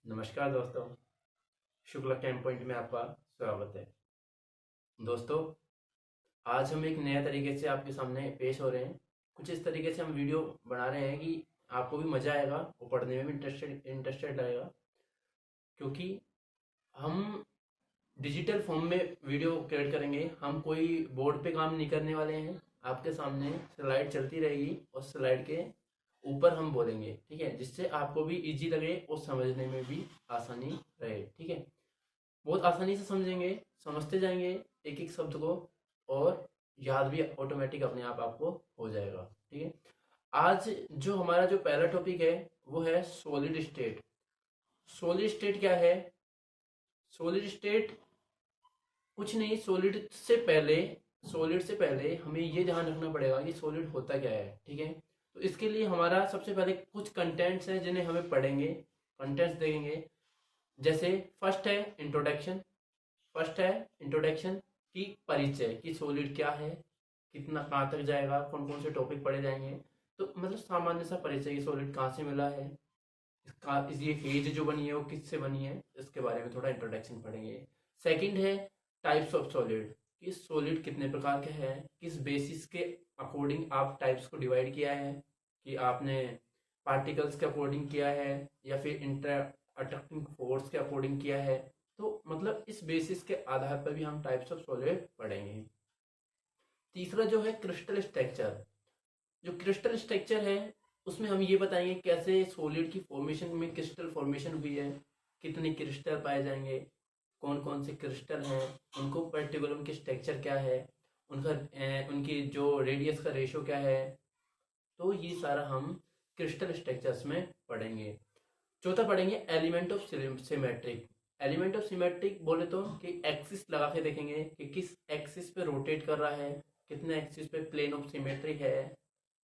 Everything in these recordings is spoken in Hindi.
नमस्कार दोस्तों, शुक्ला कैंप पॉइंट में आपका स्वागत है। दोस्तों, आज हम एक नया तरीके से आपके सामने पेश हो रहे हैं। कुछ इस तरीके से हम वीडियो बना रहे हैं कि आपको भी मज़ा आएगा और पढ़ने में भी इंटरेस्टेड लगेगा, क्योंकि हम डिजिटल फॉर्म में वीडियो क्रिएट करेंगे। हम कोई बोर्ड पे काम नहीं करने वाले हैं। आपके सामने स्लाइड चलती रहेगी और स्लाइड के ऊपर हम बोलेंगे, ठीक है, जिससे आपको भी इजी लगे और समझने में भी आसानी रहे। ठीक है, बहुत आसानी से समझेंगे, समझते जाएंगे एक एक शब्द को, और याद भी ऑटोमेटिक अपने आप आपको हो जाएगा। ठीक है, आज जो हमारा जो पहला टॉपिक है वो है सॉलिड स्टेट। सॉलिड स्टेट क्या है? सॉलिड स्टेट कुछ नहीं। सॉलिड से पहले हमें ये ध्यान रखना पड़ेगा कि सॉलिड होता क्या है। ठीक है, तो इसके लिए हमारा सबसे पहले कुछ कंटेंट्स हैं जिन्हें हमें पढ़ेंगे, कंटेंट्स देखेंगे। जैसे फर्स्ट है इंट्रोडक्शन की परिचय, कि सॉलिड क्या है, कितना कहाँ तक जाएगा, कौन कौन से टॉपिक पढ़े जाएंगे। तो मतलब सामान्य सा परिचय, कि सॉलिड कहाँ से मिला है, इसका ये फेज जो बनी है वो किससे बनी है, इसके बारे में थोड़ा इंट्रोडक्शन पढ़ेंगे। सेकंड है टाइप्स ऑफ सॉलिड, कि सॉलिड कितने प्रकार के हैं, किस बेसिस के अकॉर्डिंग आप टाइप्स को डिवाइड किया है, कि आपने पार्टिकल्स के अकॉर्डिंग किया है या फिर इंटर अट्रैक्टिंग फोर्स के अकॉर्डिंग किया है। तो मतलब इस बेसिस के आधार पर भी हम टाइप्स ऑफ सॉलिड पढ़ेंगे। तीसरा जो है क्रिस्टल स्ट्रक्चर। जो क्रिस्टल स्ट्रक्चर है उसमें हम ये बताएंगे कैसे सॉलिड की फॉर्मेशन में क्रिस्टल फॉर्मेशन हुई है, कितने क्रिस्टल पाए जाएंगे, कौन कौन से क्रिस्टल हैं, उनको पर्टिकुलर उनके स्ट्रक्चर क्या है, उनका उनकी जो रेडियस का रेशो क्या है। तो ये सारा हम क्रिस्टल स्ट्रक्चर्स में पढ़ेंगे। चौथा पढ़ेंगे element of symmetric. Element of symmetric बोले तो कि एक्सिस लगा के देखेंगे कि किस एक्सिस पे रोटेट कर रहा है, कितने एक्सिस पे प्लेन ऑफ सिमेट्री है,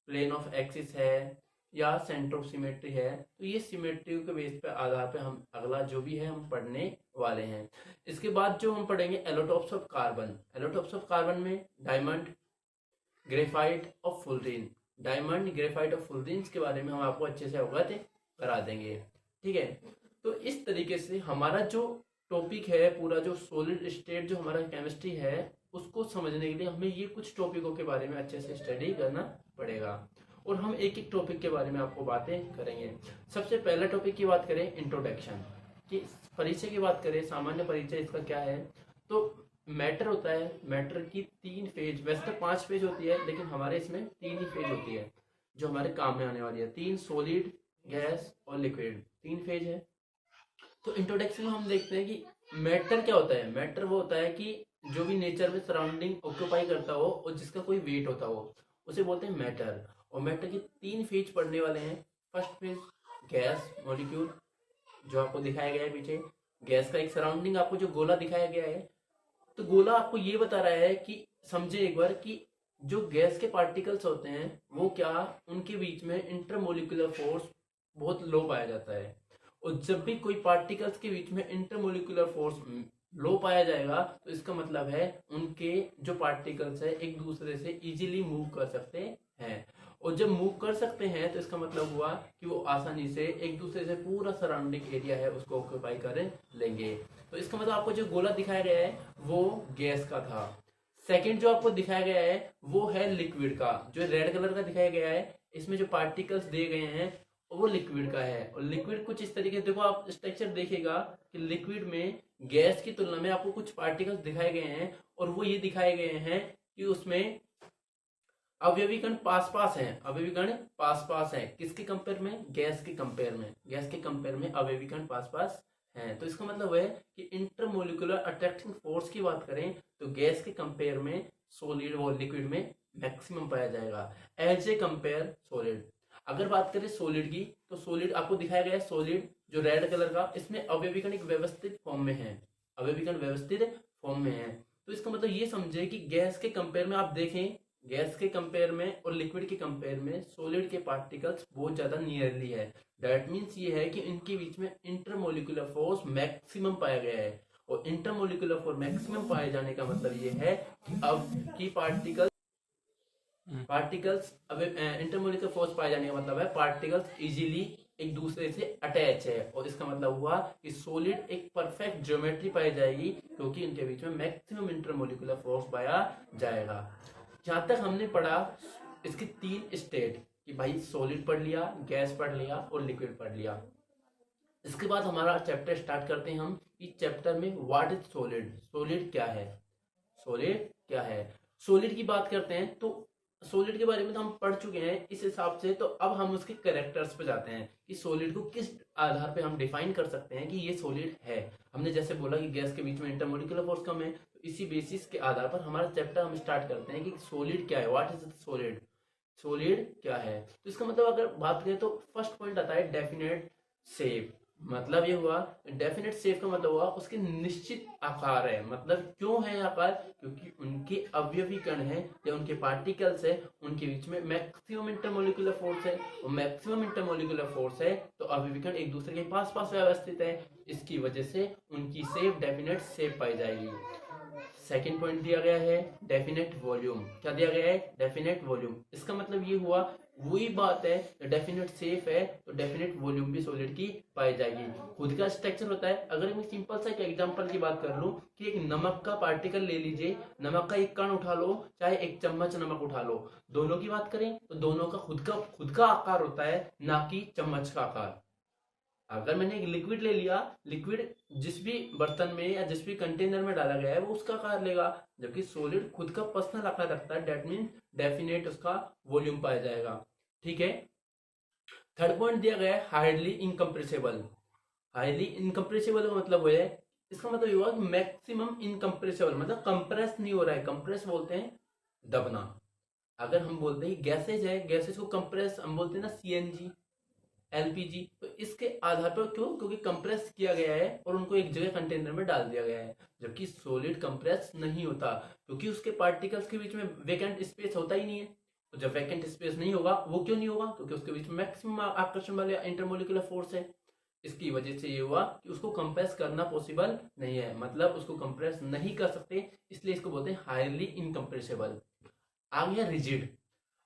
प्लेन ऑफ एक्सिस है, या सेंटर ऑफ सिमेट्री है। तो ये सिमेट्री के बेस पे आधार पे हम अगला जो भी है हम पढ़ने वाले हैं। इसके बाद जो हम पढ़ेंगे एलोटॉप्स ऑफ कार्बन। एलोटॉप्स ऑफ कार्बन में डायमंड, ग्रेफाइट और फुलरीन। डायमंड, ग्रेफाइट और फुलरीन के बारे में हम आपको अच्छे से अवगत करा देंगे। ठीक है, तो इस तरीके से हमारा जो टॉपिक है पूरा, जो सॉलिड स्टेट जो हमारा केमिस्ट्री है, उसको समझने के लिए हमें ये कुछ टॉपिकों के बारे में अच्छे से स्टडी करना पड़ेगा, और हम एक एक टॉपिक के बारे में आपको बातें करेंगे। सबसे पहला टॉपिक की बात करें इंट्रोडक्शन, कि परिचय की बात करें, सामान्य परिचय इसका क्या है। तो मैटर होता है, मैटर की 3 फेज, वैसे तो 5 फेज होती है, लेकिन हमारे इसमें 3 ही फेज होती है जो हमारे काम में आने वाली है। 3, सॉलिड, गैस और लिक्विड, 3 फेज है। तो इंट्रोडक्शन में हम देखते हैं कि मैटर क्या होता है। मैटर वो होता है कि जो भी नेचर में सराउंडिंग ऑक्यूपाई करता हो और जिसका कोई वेट होता हो, उसे बोलते हैं मैटर। और मैटर की 3 फेज पढ़ने वाले हैं। फर्स्ट फेज गैस मॉलिक्यूल, जो आपको दिखाया गया है पीछे। गैस का एक सराउंडिंग आपको जो गोला दिखाया गया है, तो गोला आपको ये बता रहा है कि समझे एक बार कि जो गैस के पार्टिकल्स होते हैं वो क्या, उनके बीच में इंटरमोलिकुलर फोर्स बहुत लो पाया जाता है। और जब भी कोई पार्टिकल्स के बीच में इंटरमोलिकुलर फोर्स लो पाया जाएगा, तो इसका मतलब है उनके जो पार्टिकल्स है एक दूसरे से इजीली मूव कर सकते हैं। और जब मूव कर सकते हैं तो इसका मतलब हुआ कि वो आसानी से एक दूसरे से पूरा सराउंडिंग एरिया है उसको ऑक्यूपाई कर लेंगे। तो इसका मतलब आपको जो गोला दिखाया गया है वो गैस का था। सेकंड जो आपको दिखाया गया है वो है लिक्विड का। जो रेड कलर का दिखाया गया है, इसमें जो पार्टिकल्स दिए गए हैं वो लिक्विड का है। और लिक्विड कुछ इस तरीके से, देखो आप स्ट्रक्चर देखेगा कि लिक्विड में गैस की तुलना में आपको कुछ पार्टिकल्स दिखाए गए हैं, और वो ये दिखाए गए हैं कि उसमें अवयवी कण पास पास है। अवयवी कण पास पास है किसके कंपेयर में? गैस के कंपेयर में। गैस के कंपेयर में अवयवी कण पास पास हैं। तो इसका मतलब है कि इंटरमोलिकुलर अट्रैक्टिंग फोर्स की बात करें तो गैस के कंपेयर में सॉलिड और लिक्विड में मैक्सिमम पाया जाएगा एज ए कंपेयर सॉलिड। अगर बात करें सॉलिड की, तो सॉलिड आपको दिखाया गया है, सॉलिड जो रेड कलर का, इसमें अवयवी कण एक व्यवस्थित फॉर्म में है। अवयवी कण व्यवस्थित फॉर्म में है। तो इसका मतलब ये समझे कि गैस के कंपेयर में आप देखें, गैस के कंपेयर में और लिक्विड के कंपेयर में सॉलिड के पार्टिकल्स बहुत ज्यादा नियरली है। दैट मीन्स ये है कि इनके बीच में इंटरमोलिकुलर फोर्स मैक्सिमम पाया गया है। और इंटरमोलिकुलर फोर्स मैक्सिमम पाए जाने का मतलब ये है कि अब की पार्टिकल्स अब इंटरमोलिकुलर फोर्स पाए जाने का मतलब है पार्टिकल्स इजीली एक दूसरे से अटैच है, और इसका मतलब हुआ कि सॉलिड एक परफेक्ट ज्योमेट्री पाई जाएगी क्योंकि इनके बीच में मैक्सिमम इंटरमोलिकुलर फोर्स पाया जाएगा। जहां तक हमने पढ़ा इसके 3 स्टेट कि भाई सॉलिड पढ़ लिया, गैस पढ़ लिया और लिक्विड पढ़ लिया। इसके बाद हमारा चैप्टर स्टार्ट करते हैं हम। इस चैप्टर में व्हाट इज सॉलिड, सॉलिड क्या है, सॉलिड क्या है। सॉलिड की बात करते हैं तो सॉलिड के बारे में तो हम पढ़ चुके हैं इस हिसाब से, तो अब हम उसके कैरेक्टर्स पे जाते हैं कि सॉलिड को किस आधार पे हम डिफाइन कर सकते हैं कि ये सॉलिड है। हमने जैसे बोला कि गैस के बीच में इंटरमोलिकुलर फोर्स कम है, तो इसी बेसिस के आधार पर हमारा चैप्टर हम स्टार्ट करते हैं कि सॉलिड क्या है, व्हाट इज सॉलिड, सॉलिड क्या है। तो इसका मतलब अगर बात करें तो फर्स्ट पॉइंट आता है डेफिनेट शेप। मतलब ये हुआ डेफिनेट शेप का मतलब हुआ उसके निश्चित आकार है। मतलब क्यों है आकार, क्योंकि उनके अवयवी कण है या उनके पार्टिकल्स है, उनके बीच में मैक्सिमम इंटरमोलिकुलर फोर्स है, और मैक्सिमम इंटरमोलिकुलर फोर्स है तो अवयवी कण एक दूसरे के पास पास व्यवस्थित है, इसकी वजह से उनकी शेप डेफिनेट शेप पाई जाएगी। सेकेंड पॉइंट दिया गया है डेफिनेट वॉल्यूम। क्या दिया गया है, डेफिनेट वॉल्यूम। इसका मतलब ये हुआ वही बात है, डेफिनेट शेप है तो डेफिनेट वॉल्यूम भी सॉलिड की पाई जाएगी। खुद का स्ट्रक्चर होता है। अगर मैं सिंपल सा एक एग्जांपल की बात कर लूं कि एक नमक का पार्टिकल ले लीजिए, नमक का एक कण उठा लो, चाहे एक चम्मच नमक उठा लो, दोनों की बात करें तो दोनों का खुद का आकार होता है, ना कि चम्मच का आकार। अगर मैंने एक लिक्विड ले लिया, लिक्विड जिस भी बर्तन में या जिस भी कंटेनर में डाला गया है वो उसका आकार लेगा, जबकि सॉलिड खुद का पर्सनल आकार रखता है, दैट मीन डेफिनेट उसका वॉल्यूम पाया जाएगा। ठीक है। थर्ड पॉइंट दिया गया है हाईली इनकम्प्रेसिबल। हाईली इनकम्प्रेसिबल का मतलब वो है, इसका मतलब ये हुआ कि मैक्सिमम इनकम्प्रेसिबल मतलब कंप्रेस नहीं हो रहा है। कंप्रेस बोलते हैं दबना। अगर हम बोलते हैं गैसेज है, गैसेज को कंप्रेस हम बोलते हैं ना सीएनजी, एलपीजी, तो इसके आधार पर क्यों, क्योंकि कंप्रेस किया गया है और उनको एक जगह कंटेनर में डाल दिया गया है। जबकि सॉलिड कंप्रेस नहीं होता क्योंकि उसके पार्टिकल्स के बीच में वेकेंट स्पेस होता ही नहीं है। तो जब वैकेंट स्पेस नहीं होगा, वो क्यों नहीं होगा, क्योंकि उसके बीच में मैक्सिमम आकर्षण वाले इंटरमोलिकुलर फोर्स है। इसकी वजह से ये हुआ कि उसको कंप्रेस करना पॉसिबल नहीं है, मतलब उसको कंप्रेस नहीं कर सकते, इसलिए इसको बोलते हैं हाईली इनकम्प्रेसिबल। आ गया रिजिड।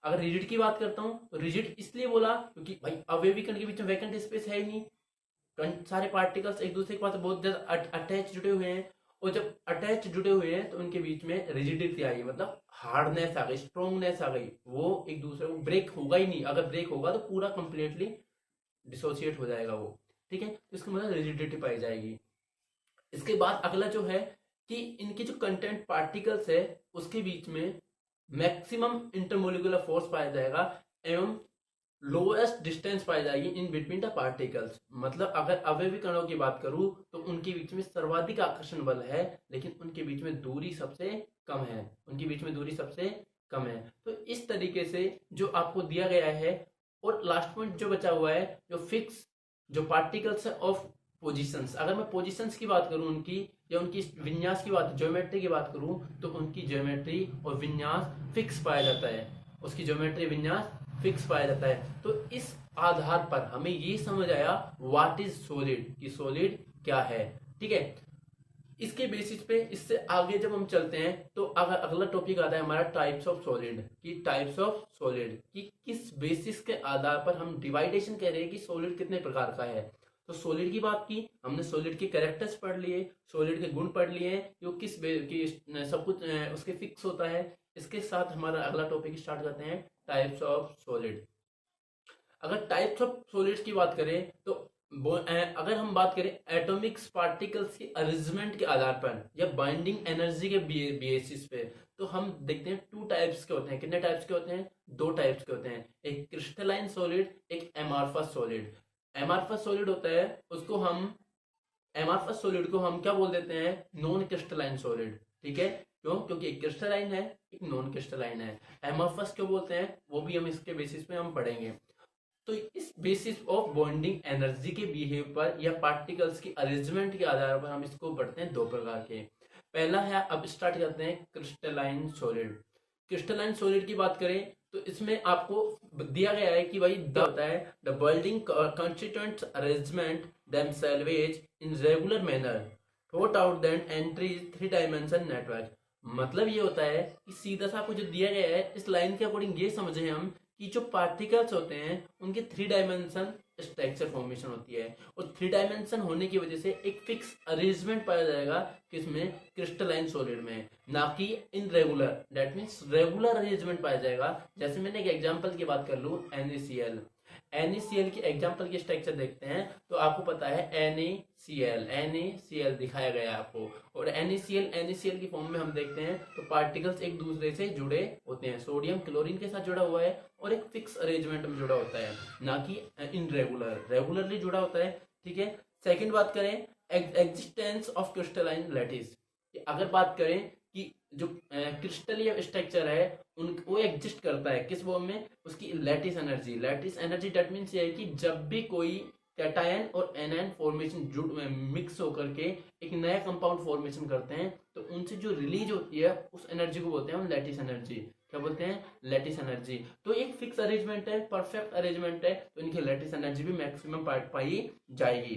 अगर रिजिड की बात करता हूं तो रिजिड इसलिए बोला क्योंकि भाई अवयवी कण के बीच में वैकेंट स्पेस है ही नहीं, सारे पार्टिकल्स एक दूसरे के पास बहुत ज्यादा अटैच जुड़े हुए हैं, और जब अटैच जुड़े हुए हैं तो उनके बीच में रिजिडिटी आई, मतलब हार्डनेस आ गई, स्ट्रॉन्गनेस आ गई, वो एक दूसरे को ब्रेक होगा ही नहीं। अगर ब्रेक होगा तो पूरा कंप्लीटली डिसोसिएट हो जाएगा वो। ठीक है, तो इसका मतलब रिजिडिटी पाई जाएगी। इसके बाद अगला जो है कि इनके जो कंटेंट पार्टिकल्स है उसके बीच में मैक्सिमम इंटरमोलिकुलर फोर्स पाया जाएगा एवं लोएस्ट डिस्टेंस पाई जाएगी इन बिटवीन द पार्टिकल्स। मतलब अगर अवयवी कणों की बात करूं तो उनके बीच में सर्वाधिक आकर्षण बल है, लेकिन उनके बीच में दूरी सबसे कम है, उनके बीच में दूरी सबसे कम है। तो इस तरीके से जो आपको दिया गया है, और लास्ट पॉइंट जो बचा हुआ है जो फिक्स जो पार्टिकल्स ऑफ पोजिशंस। अगर मैं पोजिशंस की बात करूं उनकी, या उनकी विन्यास की बात, ज्योमेट्री की बात करूं, तो उनकी ज्योमेट्री और विन्यास फिक्स पाया जाता है, उसकी ज्योमेट्री विन्यास फिक्स पाया जाता है। तो इस आधार पर हमें ये समझ आया व्हाट इज सॉलिड, कि सॉलिड क्या है। ठीक है, इसके बेसिस पे इससे आगे जब हम चलते हैं तो अगर अगला टॉपिक आता है हमारा टाइप्स ऑफ सॉलिड, कि टाइप्स ऑफ सॉलिड कि किस बेसिस के आधार पर हम डिवाइडेशन कह रहे हैं कि सॉलिड कितने प्रकार का है। तो सॉलिड की बात की हमने, सॉलिड के कैरेक्टर्स पढ़ लिए, सॉलिड के गुण पढ़ लिए हैं, जो किस की सब कुछ उसके फिक्स होता है। इसके साथ हमारा अगला टॉपिक स्टार्ट करते हैं टाइप्स ऑफ सॉलिड। अगर टाइप्स ऑफ सॉलिड्स की बात करें तो अगर हम बात करें एटॉमिक पार्टिकल्स के अरेंजमेंट के आधार पर या बाइंडिंग एनर्जी के बेसिस पे, तो हम देखते हैं 2 टाइप्स के होते हैं। कितने टाइप्स के होते हैं, 2 टाइप्स के होते हैं, एक क्रिस्टलाइन सॉलिड, एक एमार्फस सॉलिड। एमार्फस सॉलिड होता है उसको हम, एमार्फस सॉलिड को हम क्या बोल देते हैं, नॉन क्रिस्टलाइन सॉलिड। ठीक है, क्यों, क्योंकि एक क्रिस्टलाइन है एक नॉन क्रिस्टलाइन है। एमार्फस क्यों बोलते हैं वो भी हम इसके बेसिस पे हम पढ़ेंगे। तो इस बेसिस ऑफ बॉन्डिंग एनर्जी के बिहेव पर या पार्टिकल्स की अरेंजमेंट के आधार पर हम इसको पढ़ते हैं 2 प्रकार के। पहला है, अब स्टार्ट करते हैं क्रिस्टलाइन सॉलिड। क्रिस्टलाइन सॉलिड की बात करें तो इसमें आपको दिया गया है कि भाई होता है the bonding constituents arrangement themselves in regular manner thought out then entries 3 dimension network। मतलब ये होता है कि सीधा सा आपको जो दिया गया है इस लाइन के अकॉर्डिंग ये समझे हम कि जो पार्टिकल्स होते हैं उनके 3 डायमेंशन स्ट्रक्चर फॉर्मेशन होती है, और 3 डायमेंशन होने की वजह से एक फिक्स अरेंजमेंट पाया जाएगा किसमें, क्रिस्टलाइन सॉलिड में, ना कि in regular, that means regular arrangement पाया जाएगा। जैसे मैंने एक एग्जांपल की बात कर लूं, NaCl, NaCl की एग्जांपल की स्ट्रक्चर देखते हैं तो आपको पता है NaCl दिखाया गया है आपको, और NaCl की फॉर्म में हम देखते हैं तो पार्टिकल्स एक दूसरे से जुड़े होते हैं, सोडियम क्लोरीन के साथ जुड़ा हुआ है और एक फिक्स अरेंजमेंट में जुड़ा होता है, ना कि इन रेगुलरली जुड़ा होता है। ठीक है, सेकंड बात करें एग्जिस्टेंस ऑफ क्रिस्टलाइन लैटिस, अगर बात करें कि जो क्रिस्टलीय स्ट्रक्चर है वो एग्जिस्ट करता है किस फॉर्म में, उसकी लैटिस एनर्जी दैट मीन्स ये है कि जब भी कोई कैटायन और एनायन फॉर्मेशन जुड़ मिक्स होकर के एक नया कंपाउंड फॉर्मेशन करते हैं तो उनसे जो रिलीज होती है उस एनर्जी को बोलते हैं हम लैटिस एनर्जी। क्या बोलते हैं, लैटिस एनर्जी। तो एक फिक्स अरेंजमेंट है, परफेक्ट अरेंजमेंट है, तो इनकी लैटिस एनर्जी भी मैक्सिमम पार्ट पाई जाएगी।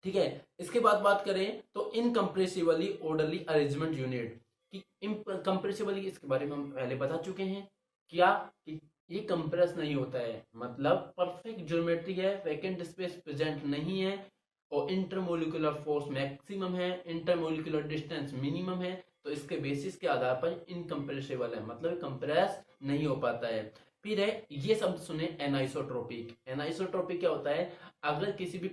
ठीक है, इसके बाद बात करें तो इनकम्प्रेसिबली ऑर्डरली अरेंजमेंट यूनिट कि इनकम्प्रेसिबली, इसके बारे में हम पहले बता चुके हैं क्या कि ये कंप्रेस नहीं होता है, मतलब परफेक्ट ज्योमेट्री है, वैकेंट स्पेस प्रेजेंट नहीं है, और इंटरमोलिकुलर फोर्स मैक्सिमम है, इंटरमोलिकुलर डिस्टेंस मिनिमम है, तो इसके बेसिस के आधार पर इनकम्प्रेसिबल है, मतलब कंप्रेस नहीं हो पाता है। फिर है ये शब्द सुने एनाइसोट्रोपिक। एनाइसोट्रोपिक क्या होता है, अगर किसी भी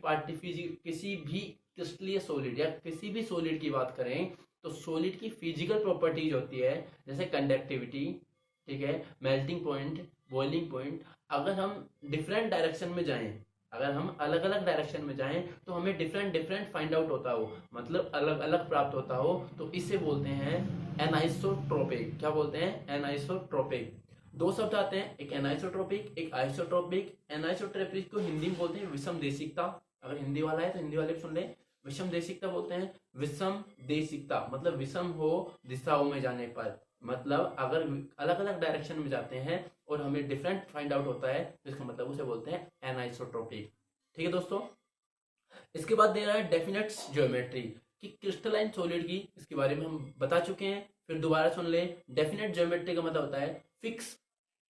किसी भी क्रिस्टलीय सॉलिड या किसी भी सॉलिड की बात करें तो सॉलिड की फिजिकल प्रॉपर्टीज होती है, जैसे कंडक्टिविटी, ठीक है, मेल्टिंग पॉइंट, बॉइलिंग पॉइंट। अगर हम डिफरेंट डायरेक्शन में जाएं, अगर हम अलग अलग डायरेक्शन में जाएं तो हमें डिफरेंट फाइंड आउट होता हो, मतलब अलग अलग प्राप्त होता हो, तो इसे बोलते हैं एनाइसोट्रोपिक। क्या बोलते हैं, एनाइसोट्रोपिक। दो शब्द आते हैं, एक एनाइसोट्रोपिक, एक आइसोट्रोपिक। एनाइसोट्रोपिक को हिंदी में बोलते हैं विषम देशिकता, अगर हिंदी वाला है तो हिंदी वाले सुन ले। विषम देशिकता बोलते हैं, विषम देशिकता मतलब विषम हो दिशाओं में जाने पर, मतलब अगर अलग अलग डायरेक्शन में जाते हैं और हमें डिफरेंट फाइंड आउट होता है तो इसका मतलब उसे बोलते हैं एनाइसोट्रोपिक। ठीक है दोस्तों, इसके बाद दे रहा है डेफिनेट ज्योमेट्री कि क्रिस्टलाइन सॉलिड की, इसके बारे में हम बता चुके हैं, फिर दोबारा सुन ले। डेफिनेट ज्योमेट्री का मतलब होता है फिक्स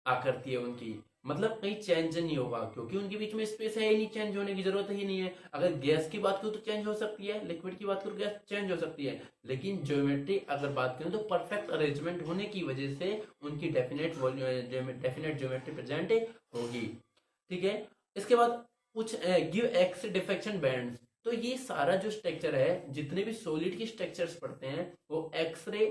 आकृति है उनकी, मतलब कहीं चेंज नहीं होगा, क्योंकि उनके बीच में स्पेस है ही नहीं, चेंज होने की जरूरत ही नहीं है। अगर गैस की बात करूं तो चेंज हो सकती है, लिक्विड की बात करूं गैस चेंज हो सकती है, लेकिन ज्योमेट्री अगर बात करें तो परफेक्ट अरेंजमेंट होने की वजह से उनकी डेफिनेट ज्योमेट्री प्रेजेंट होगी। ठीक है, इसके बाद कुछ गिव एक्स डिफेक्शन बैंड्स। तो ये सारा जो स्ट्रक्चर है, जितने भी सॉलिड की स्ट्रक्चर्स पढ़ते हैं वो एक्सरे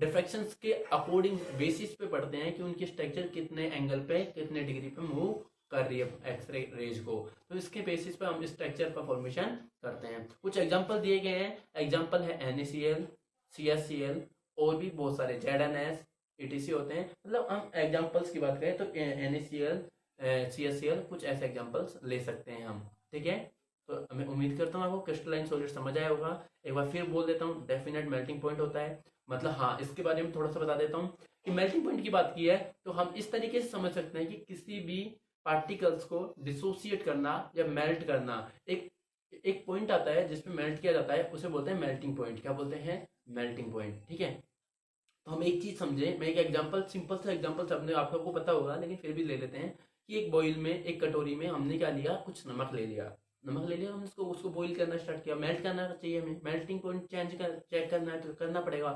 डिफ्रैक्शंस के अकॉर्डिंग बेसिस पे पढ़ते हैं कि उनकी स्ट्रक्चर कितने एंगल पे, कितने डिग्री पे मूव कर रही है एक्सरे रेज को, तो इसके बेसिस पे हम स्ट्रक्चर का फॉर्मेशन करते हैं। कुछ एग्जांपल दिए गए हैं, एग्जांपल है NaCl, CaCl और भी बहुत सारे ZnS etc होते हैं। मतलब हम एग्जांपल्स की बात करें तो NaCl, CaCl कुछ ऐसे एग्जांपल्स ले सकते हैं हम। ठीक है, तो मैं उम्मीद करता हूँ आपको क्रिस्टलाइन सॉलिड समझ आया होगा। एक बार फिर बोल देता हूँ, डेफिनेट मेल्टिंग पॉइंट होता है, मतलब हाँ इसके बारे में थोड़ा सा बता देता हूँ कि मेल्टिंग पॉइंट की बात की है तो हम इस तरीके से समझ सकते हैं कि किसी भी पार्टिकल्स को डिसोसिएट करना या मेल्ट करना, एक एक पॉइंट आता है जिसमें मेल्ट किया जाता है, उसे बोलते हैं मेल्टिंग पॉइंट। क्या बोलते हैं, मेल्टिंग पॉइंट। ठीक है, तो हम एक चीज समझे, मैं एक एग्जांपल, सिंपल सा एग्जांपल सबने आप सबको पता होगा लेकिन फिर भी ले लेते हैं कि एक बॉइल में, एक कटोरी में हमने क्या लिया, कुछ नमक ले लिया, हमने उसको उसको बॉईल करना स्टार्ट किया, मेल्ट करना चाहिए हमें, मेल्टिंग पॉइंट चेक करना है तो करना पड़ेगा।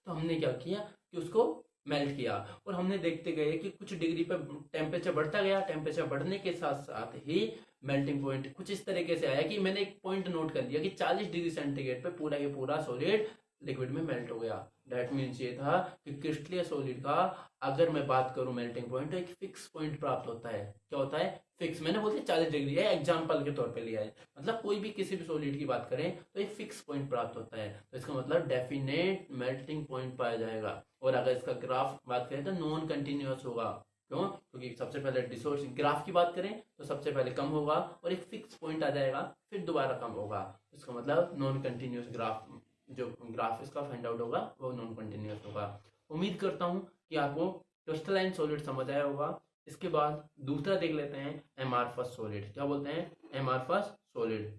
तो हमने क्या किया कि उसको मेल्ट किया और हमने देखते गए कि कुछ डिग्री पर टेम्परेचर बढ़ता गया, टेम्परेचर बढ़ने के साथ साथ ही मेल्टिंग पॉइंट कुछ इस तरीके से आया कि मैंने एक पॉइंट नोट कर लिया कि 40 डिग्री सेंटीग्रेड पे पूरा ये पूरा सॉलिड लिक्विड में मेल्ट हो गया। दैट मीन्स ये था कि क्रिस्टलीय सॉलिड का अगर मैं बात करूं मेल्टिंग पॉइंट तो एक फिक्स पॉइंट प्राप्त होता है। क्या होता है, फिक्स। मैंने बोल दिया 40 डिग्री है, एग्जांपल के तौर पे लिया है, मतलब कोई भी किसी भी सॉलिड की बात करें तो एक फिक्स पॉइंट प्राप्त होता है, तो इसका मतलब डेफिनेट मेल्टिंग पॉइंट पाया जाएगा। और अगर इसका ग्राफ बात करें तो नॉन कंटिन्यूअस होगा। क्यों, क्योंकि सबसे पहले डिसोर्स ग्राफ की बात करें तो सबसे पहले कम होगा और एक फिक्स पॉइंट आ जाएगा, फिर दोबारा कम होगा, इसका मतलब नॉन कंटिन्यूअस ग्राफ, जो ग्राफ इसका फाइंड आउट होगा वो नॉन कंटिन्यूअस होगा। उम्मीद करता हूँ कि आपको क्रिस्टलाइन सॉलिड समझ आया होगा। इसके बाद दूसरा देख लेते हैं एमार्फस सॉलिड। क्या बोलते हैं, एमार्फस सॉलिड।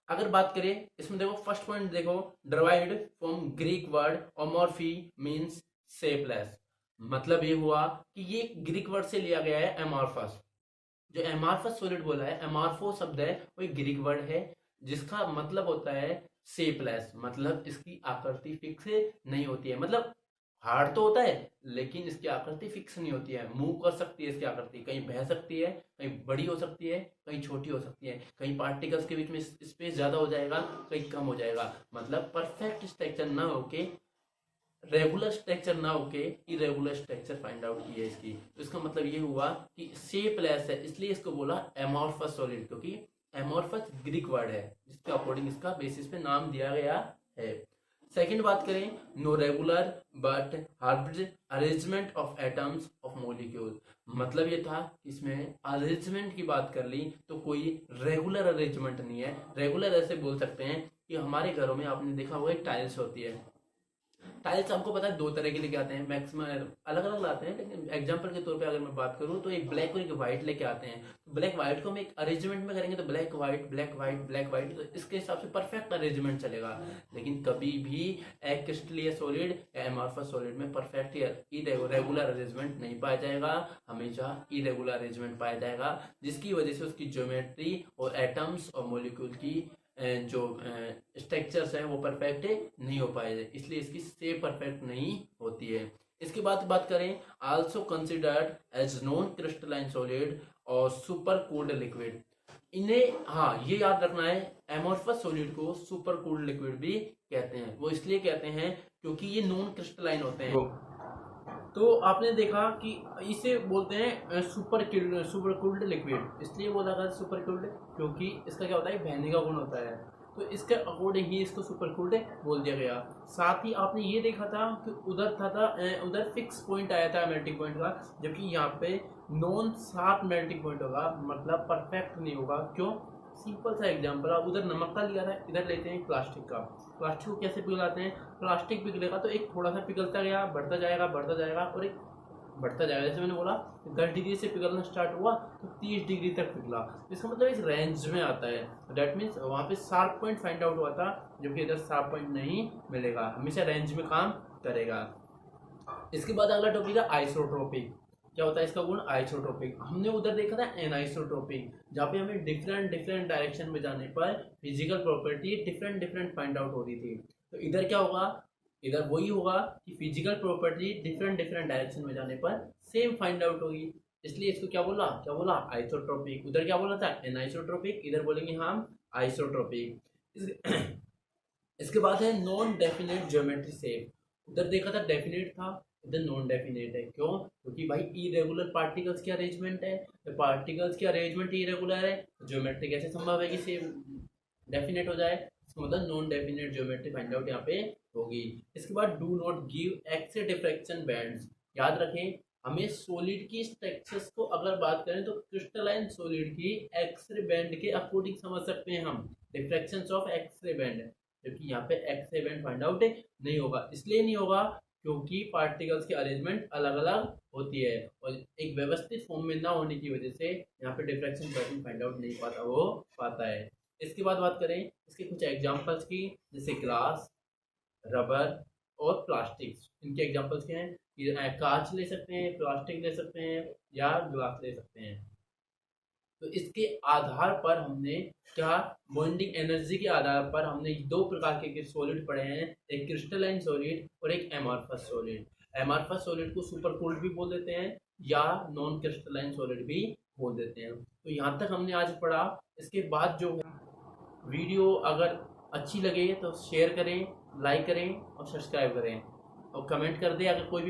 अगर बात करें इसमें देखो फर्स्ट पॉइंट देखो, डिराइव्ड फ्रॉम ग्रीक वर्ड ओमोर्फी मींस शेपलेस, मतलब ये हुआ कि ये ग्रीक वर्ड से लिया गया है एमॉर्फस। जो एमॉर्फस सॉलिड बोला है, एमॉर्फो शब्द है वो एक ग्रीक वर्ड है जिसका मतलब होता है शेपलेस, मतलब इसकी आकृति फिक्स नहीं होती है। मतलब हार्ड तो होता है लेकिन इसकी आकृति फिक्स नहीं होती है, मूव कर सकती है इसकी आकृति, कहीं बह सकती है, कहीं बड़ी हो सकती है, कहीं छोटी हो सकती है, कहीं पार्टिकल्स के बीच में स्पेस ज्यादा हो जाएगा, कहीं कम हो जाएगा। मतलब परफेक्ट स्ट्रक्चर ना होके, रेगुलर स्ट्रक्चर ना होके इरेगुलर स्ट्रक्चर फाइंड आउट की है इसकी। तो इसका मतलब ये हुआ कि शेपलेस है, इसलिए इसको बोला एमॉर्फस सॉलिड, क्योंकि एमॉर्फस ग्रीक वर्ड है जिसके अकॉर्डिंग इसका बेसिस पे नाम दिया गया है। सेकंड बात करें, no regular but hard arrangement of atoms of molecule. मतलब ये था इसमें अरेंजमेंट की बात कर ली तो कोई रेगुलर अरेंजमेंट नहीं है। रेगुलर ऐसे बोल सकते हैं कि हमारे घरों में आपने देखा होगा एक टाइल्स होती है। टाइल्स आपको पता है दो तरह के लेके आते हैं, मैक्सिमम अलग अलग लाते हैं, लेकिन एग्जांपल के तौर पे अगर मैं बात करूं तो एक ब्लैक और एक व्हाइट लेके आते हैं। तो ब्लैक व्हाइट को हम एक अरेंजमेंट में करेंगे तो black white black white black white, तो इसके हिसाब से परफेक्ट अरेंजमेंट चलेगा। लेकिन कभी भी एक क्रिस्टलीय सॉलिड या एमॉर्फस सॉलिड में परफेक्ट रेगुलर अरेंजमेंट नहीं पाया जाएगा, हमेशा इरेगुलर अरेंजमेंट पाया जाएगा, जिसकी वजह से उसकी ज्योमेट्री और एटम्स और मॉलिक्यूल की जो स्ट्रक्चर्स हैं वो परफेक्ट नहीं हो पाए, इसलिए इसकी शेप परफेक्ट नहीं होती है। इसके बाद बात करें, also considered as non crystalline solid और सुपर कूल्ड लिक्विड। इन्हें हाँ ये याद रखना है, एमॉर्फस सॉलिड को सुपर कूल्ड लिक्विड भी कहते हैं। वो इसलिए कहते हैं क्योंकि ये नॉन क्रिस्टलाइन होते हैं। तो आपने देखा कि इसे बोलते हैं सुपर कूल्ड लिक्विड, इसलिए बोला गया सुपर कूल्ड क्योंकि इसका क्या होता है, बहने का गुण होता है, तो इसके अकॉर्डिंग ही इसको सुपर कूल्ड बोल दिया गया। साथ ही आपने ये देखा था कि उधर फिक्स पॉइंट आया था मेल्टिंग पॉइंट का, जबकि यहाँ पे नॉन सात मेल्टिंग पॉइंट होगा, मतलब परफेक्ट नहीं होगा। क्यों? सिंपल सा एग्जांपल, आप उधर नमक का लिया था, इधर लेते हैं प्लास्टिक का। प्लास्टिक को कैसे पिघलाते हैं? प्लास्टिक पिघलेगा तो एक थोड़ा सा पिघलता गया, बढ़ता जाएगा और एक बढ़ता जाएगा। जैसे मैंने बोला 10 डिग्री से पिघलना स्टार्ट हुआ तो 30 डिग्री तक पिघला, इसका मतलब इस रेंज में आता है। दैट मीन्स वहाँ पे शार्प पॉइंट फाइंड आउट हुआ था, जो कि इधर शार्प पॉइंट नहीं मिलेगा, हमेशा रेंज में काम करेगा। इसके बाद अगला टॉपिक है आइसोट्रोपिक। क्या होता है इसका गुण? आइसोट्रोपिक। हमने उधर देखा था एनाइसोट्रोपिक, जहाँ पे हमें डिफरेंट डायरेक्शन में जाने पर physical property different find out हो रही थी। तो इधर क्या होगा? इधर वही होगा कि फिजिकल प्रॉपर्टी डिफरेंट डायरेक्शन में जाने पर सेम फाइंड आउट होगी, इसलिए इसको क्या बोला आइसोट्रोपिक। उधर क्या बोला था? एनाइसोट्रोपिक, इधर बोलेंगे हम आइसोट्रोपिक। इसके बाद है नॉन डेफिनेट ज्योमेट्री शेप। उधर देखा था डेफिनेट था, इधर नॉन डेफिनेट है। क्यों? क्योंकि भाई इरेगुलर पार्टिकल्स की अरेंजमेंट है, तो पार्टिकल्स की अरेंजमेंट इरेगुलर है, ज्योमेट्री कैसे संभव है कि सेम डेफिनेट हो जाए? इसका मतलब non definite geometry find out यहाँ पे होगी। इसके बाद do not give X-ray diffraction bands. याद रखें, हमें सॉलिड की स्ट्रक्चर्स को अगर बात करें तो क्रिस्टलाइन सॉलिड की एक्स-रे बैंड के अकॉर्डिंग समझ सकते हैं हम, डिफ्रैक्शंस ऑफ एक्स-रे बैंड, क्योंकि यहाँ पे एक्स-रे बैंड फाइंड आउट नहीं होगा। इसलिए नहीं होगा क्योंकि पार्टिकल्स की अरेंजमेंट अलग अलग होती है और एक व्यवस्थित फॉर्म में ना होने की वजह से यहाँ पे डिफ्रैक्शन पैटर्न फाइंड आउट नहीं पाता है। इसके बाद बात करें इसके कुछ एग्जांपल्स की, जैसे ग्लास, रबर और प्लास्टिक्स। इनके एग्जांपल्स क्या हैं? कांच ले सकते हैं, प्लास्टिक ले सकते हैं या ग्लास ले सकते हैं। तो इसके आधार पर हमने क्या, बॉन्डिंग एनर्जी के आधार पर हमने दो प्रकार के सॉलिड पढ़े हैं, एक क्रिस्टलाइन सॉलिड और एक एमॉर्फस सॉलिड। एमॉर्फस सॉलिड को सुपर कूल्ड भी बोल देते हैं या नॉन क्रिस्टलाइन सॉलिड भी बोल देते हैं। तो यहाँ तक हमने आज पढ़ा। इसके बाद जो है वीडियो अगर अच्छी लगे तो शेयर करें, लाइक करें और सब्सक्राइब करें और कमेंट कर दें अगर कोई भी